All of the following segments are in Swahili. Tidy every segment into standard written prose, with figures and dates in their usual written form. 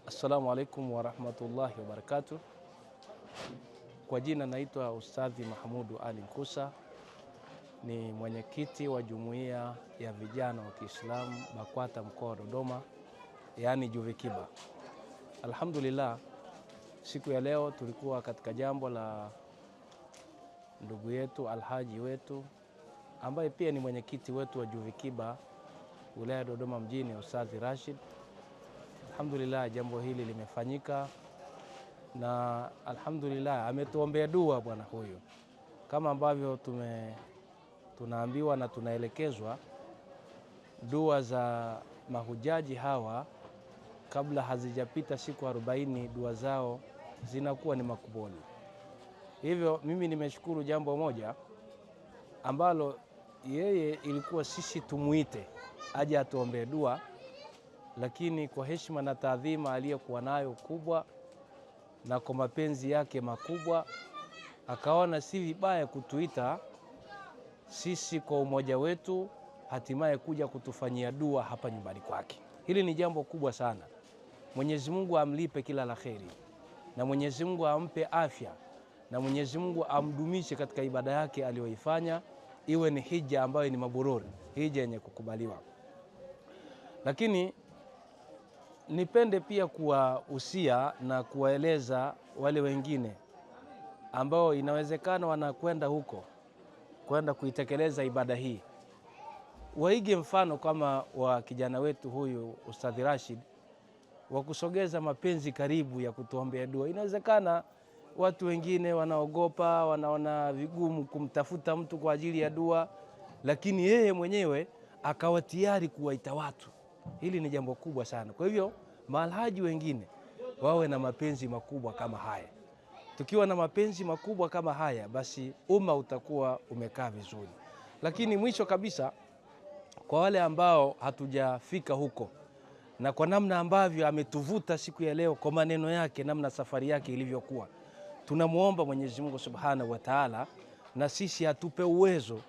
Assalamu alaikum wa rahmatullahi wa barakatuh. Kwa jina naitwa Ustadhi Mahmudu Ali Nkusa, ni mwenyekiti wa Jumuiya ya Vijana wa Kiislamu BAKWATA mkoa wa Dodoma, yaani JUVIKIBA. Alhamdulillah, siku ya leo tulikuwa katika jambo la ndugu yetu alhaji wetu ambaye pia ni mwenyekiti wetu wa JUVIKIBA wilaya Dodoma mjini, Ustadhi Rashid. Alhamdulillah, jambo hili limefanyika na alhamdulillah ametuombea dua bwana huyu, kama ambavyo tunaambiwa na tunaelekezwa. Dua za mahujaji hawa kabla hazijapita siku 40 dua zao zinakuwa ni makubuli. Hivyo mimi nimeshukuru jambo moja ambalo yeye ilikuwa sisi tumuite aje atuombee dua, lakini kwa heshima na taadhima aliyokuwa nayo kubwa na kwa mapenzi yake makubwa akaona si vibaya kutuita sisi kwa umoja wetu, hatimaye kuja kutufanyia dua hapa nyumbani kwake. Hili ni jambo kubwa sana. Mwenyezi Mungu amlipe kila la kheri, na Mwenyezi Mungu ampe afya, na Mwenyezi Mungu amdumishe katika ibada yake aliyoifanya, iwe ni hija ambayo ni mabururi, hija yenye kukubaliwa. Lakini nipende pia kuwahusia na kuwaeleza wale wengine ambao inawezekana wanakwenda huko kwenda kuitekeleza ibada hii, waige mfano kama wa kijana wetu huyu Ustadhi Rashid, wa kusogeza mapenzi karibu ya kutuombea dua. Inawezekana watu wengine wanaogopa, wanaona vigumu kumtafuta mtu kwa ajili ya dua, lakini yeye mwenyewe akawa tayari kuwaita watu. Hili ni jambo kubwa sana. Kwa hivyo maalhaji wengine wawe na mapenzi makubwa kama haya. Tukiwa na mapenzi makubwa kama haya, basi umma utakuwa umekaa vizuri. Lakini mwisho kabisa, kwa wale ambao hatujafika huko na kwa namna ambavyo ametuvuta siku ya leo kwa maneno yake, namna safari yake ilivyokuwa, tunamuomba Mwenyezi Mungu Subhanahu wa Ta'ala na sisi atupe uwezo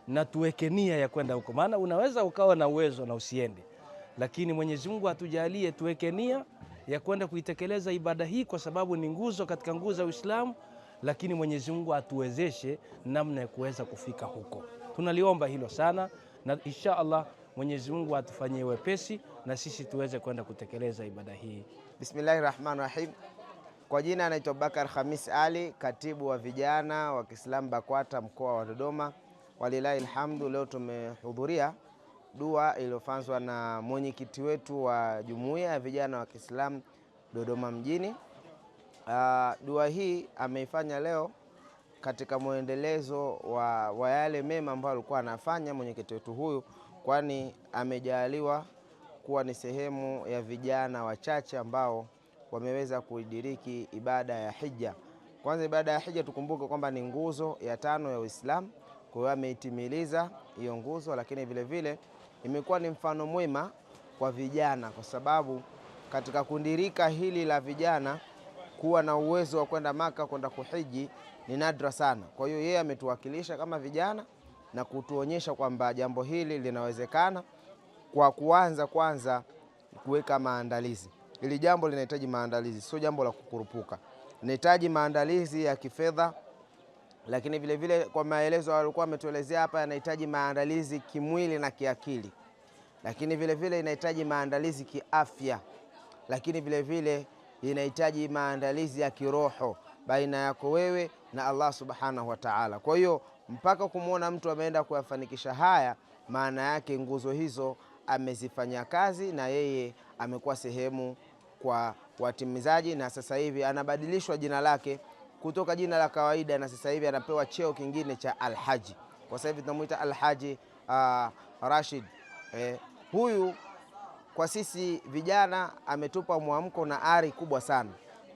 na tuweke nia ya kwenda huko. Maana unaweza ukawa na uwezo na usiende, lakini Mwenyezi Mungu atujalie tuweke nia ya kwenda kuitekeleza ibada hii, kwa sababu ni nguzo katika nguzo za Uislamu. Lakini Mwenyezi Mungu atuwezeshe namna ya kuweza kufika huko. Tunaliomba hilo sana, na insha Allah Mwenyezi Mungu atufanyie wepesi na sisi tuweze kwenda kutekeleza ibada hii. Bismillahirrahmanirrahim. Kwa jina anaitwa Bakar Khamis Ali, katibu wa vijana wa Kiislamu BAKWATA mkoa wa Dodoma. Walilahi alhamdu, leo tumehudhuria dua iliyofanywa na mwenyekiti wetu wa Jumuiya ya Vijana wa Kiislamu Dodoma mjini. Dua hii ameifanya leo katika muendelezo wa yale mema ambayo alikuwa anafanya mwenyekiti wetu huyu, kwani amejaliwa kuwa ni sehemu ya vijana wachache ambao wameweza kuidiriki ibada ya hija. Kwanza, ibada ya hija tukumbuke kwamba ni nguzo ya 5 ya Uislamu. Kwa hiyo ameitimiliza hiyo nguzo, lakini vile vile imekuwa ni mfano mwema kwa vijana, kwa sababu katika kundirika hili la vijana kuwa na uwezo wa kwenda Maka kwenda kuhiji ni nadra sana. Kwa hiyo yeye ametuwakilisha kama vijana na kutuonyesha kwamba jambo hili linawezekana kwa kwanza kuweka maandalizi. Hili jambo linahitaji maandalizi, sio jambo la kukurupuka. Linahitaji maandalizi ya kifedha, lakini vile vile kwa maelezo walikuwa wametuelezea hapa, yanahitaji maandalizi kimwili na kiakili, lakini vile vile inahitaji maandalizi kiafya, lakini vile vile inahitaji maandalizi ya kiroho baina yako wewe na Allah Subhanahu wa Ta'ala. Kwa hiyo mpaka kumuona mtu ameenda kuyafanikisha haya, maana yake nguzo hizo amezifanya kazi na yeye amekuwa sehemu kwa watimizaji, na sasa hivi anabadilishwa jina lake kutoka jina la kawaida, na sasa hivi anapewa cheo kingine cha Alhaji. Kwa sasa hivi tunamuita Alhaji Rashid. Huyu kwa sisi vijana ametupa mwamko na ari kubwa sana.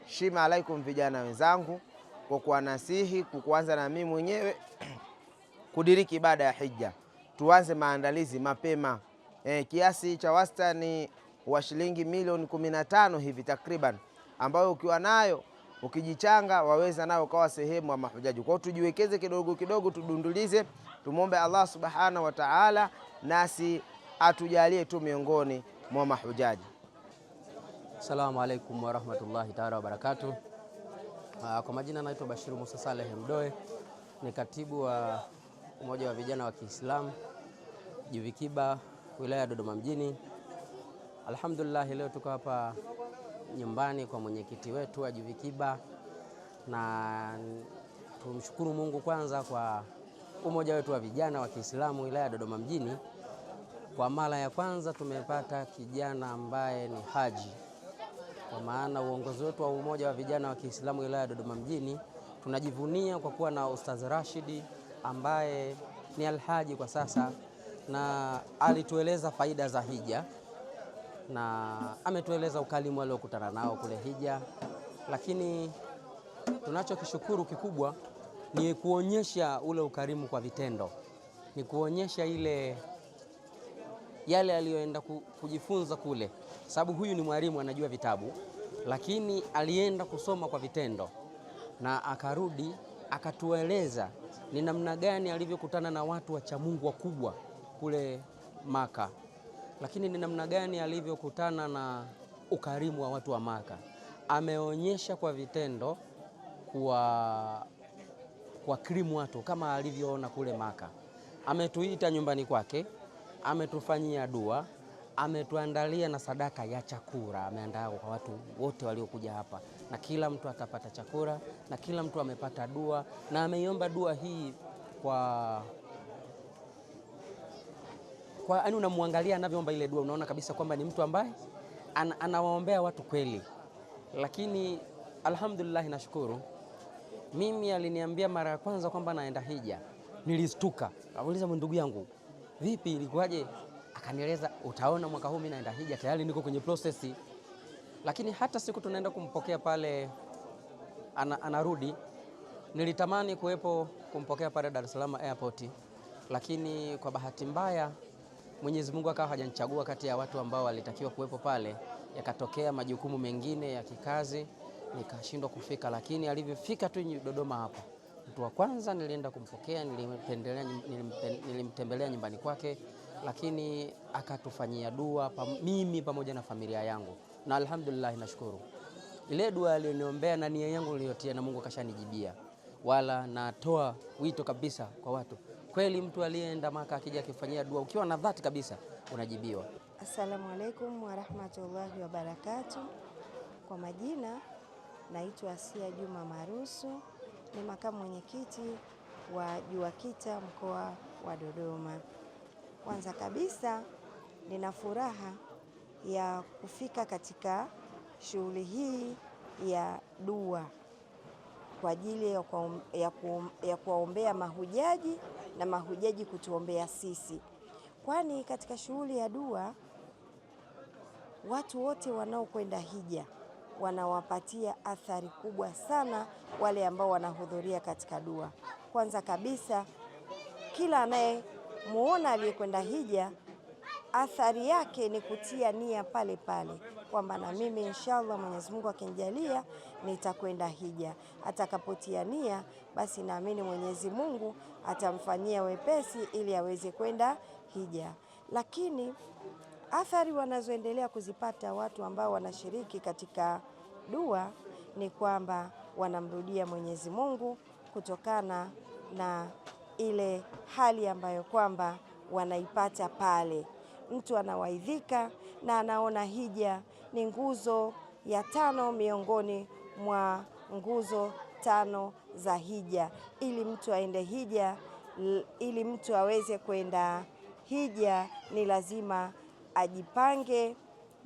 Shima alaikum vijana wenzangu, kwa kuwanasihi kuanza na mimi mwenyewe kudiriki ibada ya hija. Tuanze maandalizi mapema. Kiasi cha wastani wa shilingi milioni 15 hivi takriban, ambayo ukiwa nayo ukijichanga waweza nayo ukawa sehemu ya mahujaji. Kwa hiyo tujiwekeze kidogo kidogo, tudundulize, tumombe Allah Subhanahu wa Ta'ala nasi atujalie tu miongoni mwa mahujaji. Assalamu alaikum warahmatullahi taala wabarakatuh. Kwa majina naitwa Bashiru Musa Saleh Mdoe, ni katibu wa Umoja wa Vijana wa Kiislamu Juvikiba, wilaya ya Dodoma mjini. Alhamdulillah, leo tuko hapa nyumbani kwa mwenyekiti wetu wa Juvikiba, na tumshukuru Mungu kwanza kwa umoja wetu wa vijana wa Kiislamu wilaya ya Dodoma mjini. Kwa mara ya kwanza tumepata kijana ambaye ni haji, kwa maana uongozi wetu wa umoja wa vijana wa Kiislamu wilaya ya Dodoma mjini tunajivunia kwa kuwa na Ustaz Rashidi ambaye ni alhaji kwa sasa, na alitueleza faida za hija na ametueleza ukalimu aliokutana nao kule hija. Lakini tunachokishukuru kikubwa ni kuonyesha ule ukarimu kwa vitendo, ni kuonyesha yale aliyoenda kujifunza kule, sababu huyu ni mwalimu anajua vitabu, lakini alienda kusoma kwa vitendo na akarudi akatueleza ni namna gani alivyokutana na watu wa Mungu wakubwa kule Maka, lakini ni namna gani alivyokutana na ukarimu wa watu wa Maka. Ameonyesha kwa vitendo kwa krimu watu kama alivyoona kule Maka. Ametuita nyumbani kwake, ametufanyia dua, ametuandalia na sadaka ya chakula, ameandaa kwa watu wote waliokuja hapa, na kila mtu atapata chakula na kila mtu amepata dua, na ameiomba dua hii kwa yaani unamwangalia anavyoomba ile dua, unaona kabisa kwamba ni mtu ambaye anawaombea watu kweli. Lakini alhamdulillah, nashukuru. Mimi aliniambia mara ya kwanza kwamba naenda hija, nilistuka. Akauliza, ndugu yangu, vipi, ilikuwaje? Akanieleza, utaona mwaka huu mimi naenda hija, tayari niko kwenye process. Lakini hata siku tunaenda kumpokea pale anarudi, nilitamani kuwepo kumpokea pale Dar es Salaam airport, lakini kwa bahati mbaya Mwenyezi Mungu akawa hajanichagua kati ya watu ambao walitakiwa kuwepo pale, yakatokea majukumu mengine ya kikazi nikashindwa kufika. Lakini alivyofika tu Dodoma hapa, mtu wa kwanza nilienda kumpokea, nilimtembelea nyumbani kwake, lakini akatufanyia dua mimi pamoja na familia yangu, na alhamdulillah, nashukuru. Ile dua alioniombea na nia yangu niliyotia na Mungu kashanijibia. Wala natoa wito kabisa kwa watu, kweli mtu aliyeenda Maka akija akifanyia dua ukiwa na dhati kabisa unajibiwa. Assalamu alaikum warahmatullahi wabarakatuh. Kwa majina naitwa Asia Juma Marusu, ni makamu mwenyekiti wa JUVIKITA mkoa wa Dodoma. Kwanza kabisa nina furaha ya kufika katika shughuli hii ya dua kwa ajili ya kuwaombea mahujaji na mahujaji kutuombea sisi, kwani katika shughuli ya dua watu wote wanaokwenda hija wanawapatia athari kubwa sana wale ambao wanahudhuria katika dua. Kwanza kabisa, kila anayemuona aliyekwenda hija, athari yake ni kutia nia pale pale kwamba na mimi inshallah Mwenyezi Mungu akinijalia nitakwenda hija. Atakapotia nia, basi naamini Mwenyezi Mungu atamfanyia wepesi ili aweze kwenda hija. Lakini athari wanazoendelea kuzipata watu ambao wanashiriki katika dua ni kwamba wanamrudia Mwenyezi Mungu kutokana na ile hali ambayo kwamba wanaipata pale. Mtu anawaidhika na anaona hija ni nguzo ya 5 miongoni mwa nguzo 5 za hija. Ili mtu aende hija, ili mtu aweze kwenda hija, ni lazima ajipange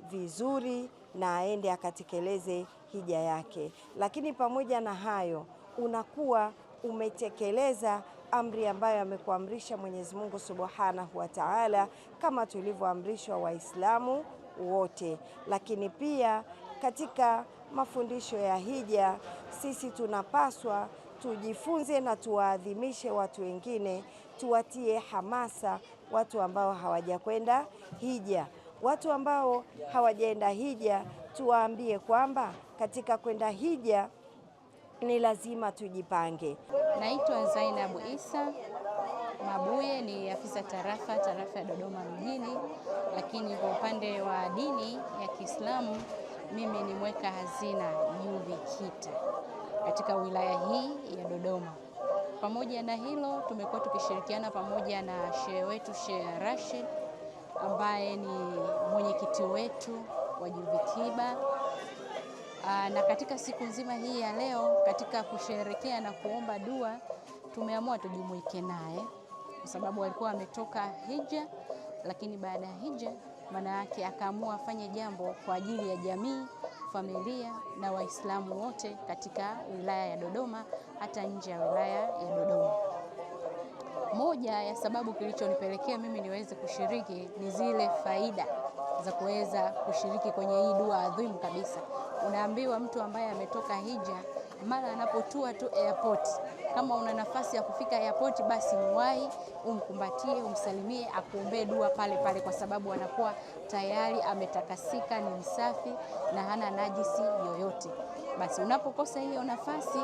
vizuri na aende akatekeleze hija yake. Lakini pamoja na hayo, unakuwa umetekeleza amri ambayo amekuamrisha Mwenyezi Mungu Subhanahu wa Ta'ala, kama tulivyoamrishwa Waislamu wote. Lakini pia katika mafundisho ya hija, sisi tunapaswa tujifunze na tuwaadhimishe watu wengine, tuwatie hamasa watu ambao hawajakwenda hija. Watu ambao hawajaenda hija, tuwaambie kwamba katika kwenda hija ni lazima tujipange. Naitwa Zainabu Isa Mabuye, ni afisa tarafa ya Dodoma mjini, lakini kwa upande wa dini ya Kiislamu mimi ni mweka hazina UVIKITA katika wilaya hii ya Dodoma. Pamoja na hilo, tumekuwa tukishirikiana pamoja na shehe wetu Sheikh Rashid ambaye ni mwenyekiti wetu wa UVIKIBA. Na katika siku nzima hii ya leo, katika kusherehekea na kuomba dua, tumeamua tujumuike naye kwa sababu alikuwa ametoka hija, lakini baada ya hija maana yake akaamua afanye jambo kwa ajili ya jamii, familia na Waislamu wote katika wilaya ya Dodoma, hata nje ya wilaya ya Dodoma. Moja ya sababu kilichonipelekea mimi niweze kushiriki ni zile faida za kuweza kushiriki kwenye hii dua adhimu kabisa. Unaambiwa mtu ambaye ametoka hija, mara anapotua tu airport, kama una nafasi ya kufika airport, basi muwahi, umkumbatie, umsalimie, akuombee dua pale pale, kwa sababu anakuwa tayari ametakasika, ni msafi na hana najisi yoyote. Basi unapokosa hiyo nafasi,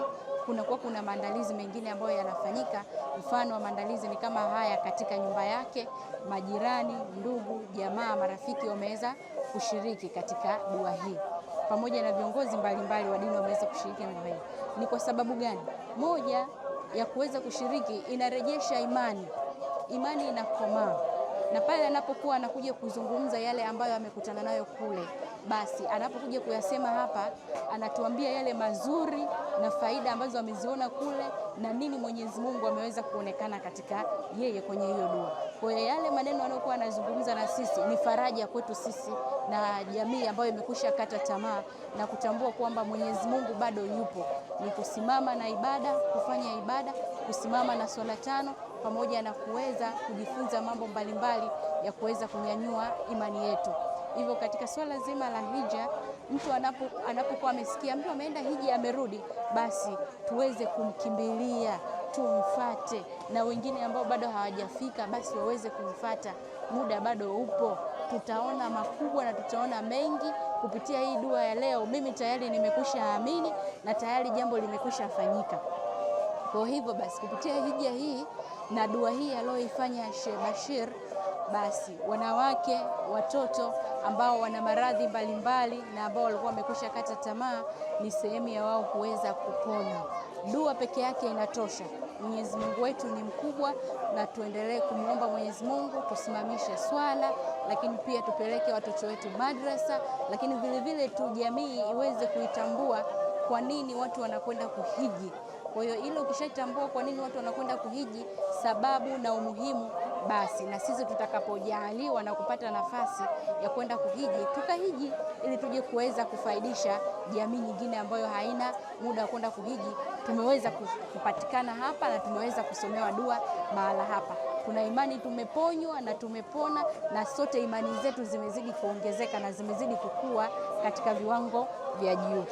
kuna maandalizi mengine ambayo yanafanyika. Mfano wa maandalizi ni kama haya: katika nyumba yake, majirani, ndugu, jamaa, marafiki wameweza kushiriki katika dua hii, pamoja na viongozi mbalimbali wa dini wameweza kushiriki dua hii. Ni kwa sababu gani? Moja ya kuweza kushiriki, inarejesha imani inakomaa, na pale anapokuwa anakuja kuzungumza yale ambayo amekutana nayo kule, basi anapokuja kuyasema hapa, anatuambia yale mazuri na faida ambazo ameziona kule na nini Mwenyezi Mungu ameweza kuonekana katika yeye kwenye hiyo dua. Kwa hiyo yale maneno anayokuwa anazungumza na sisi ni faraja kwetu sisi na jamii ambayo imekwisha kata tamaa na kutambua kwamba Mwenyezi Mungu bado yupo. Ni kusimama na ibada, kufanya ibada, kusimama na swala 5 pamoja na kuweza kujifunza mambo mbalimbali ya kuweza kunyanyua imani yetu. Hivyo katika swala zima la hija, mtu anapokuwa amesikia mtu ameenda hija amerudi, basi tuweze kumkimbilia, tumfate, na wengine ambao bado hawajafika basi waweze kumfata. Muda bado upo, tutaona makubwa na tutaona mengi kupitia hii dua ya leo. Mimi tayari nimekwisha amini na tayari jambo limekwisha fanyika. Kwa hivyo basi kupitia hija hii na dua hii aliyoifanya Sheikh Bashir, basi wanawake, watoto ambao wana maradhi mbalimbali na ambao walikuwa wamekwisha kata tamaa, ni sehemu ya wao kuweza kupona. Dua peke yake inatosha. Mwenyezi Mungu wetu ni mkubwa, na tuendelee kumuomba Mwenyezi Mungu, tusimamishe swala, lakini pia tupeleke watoto wetu madrasa, lakini vile vile tu jamii iweze kuitambua kwa nini watu wanakwenda kuhiji. Kwa hiyo ile ukishatambua kwa nini watu wanakwenda kuhiji, sababu na umuhimu, basi na sisi tutakapojaliwa na kupata nafasi ya kwenda kuhiji, tukahiji ili tuje kuweza kufaidisha jamii nyingine ambayo haina muda wa kwenda kuhiji. Tumeweza kupatikana hapa na tumeweza kusomewa dua mahala hapa. Tuna imani tumeponywa na tumepona, na sote imani zetu zimezidi kuongezeka na zimezidi kukua katika viwango vya juu.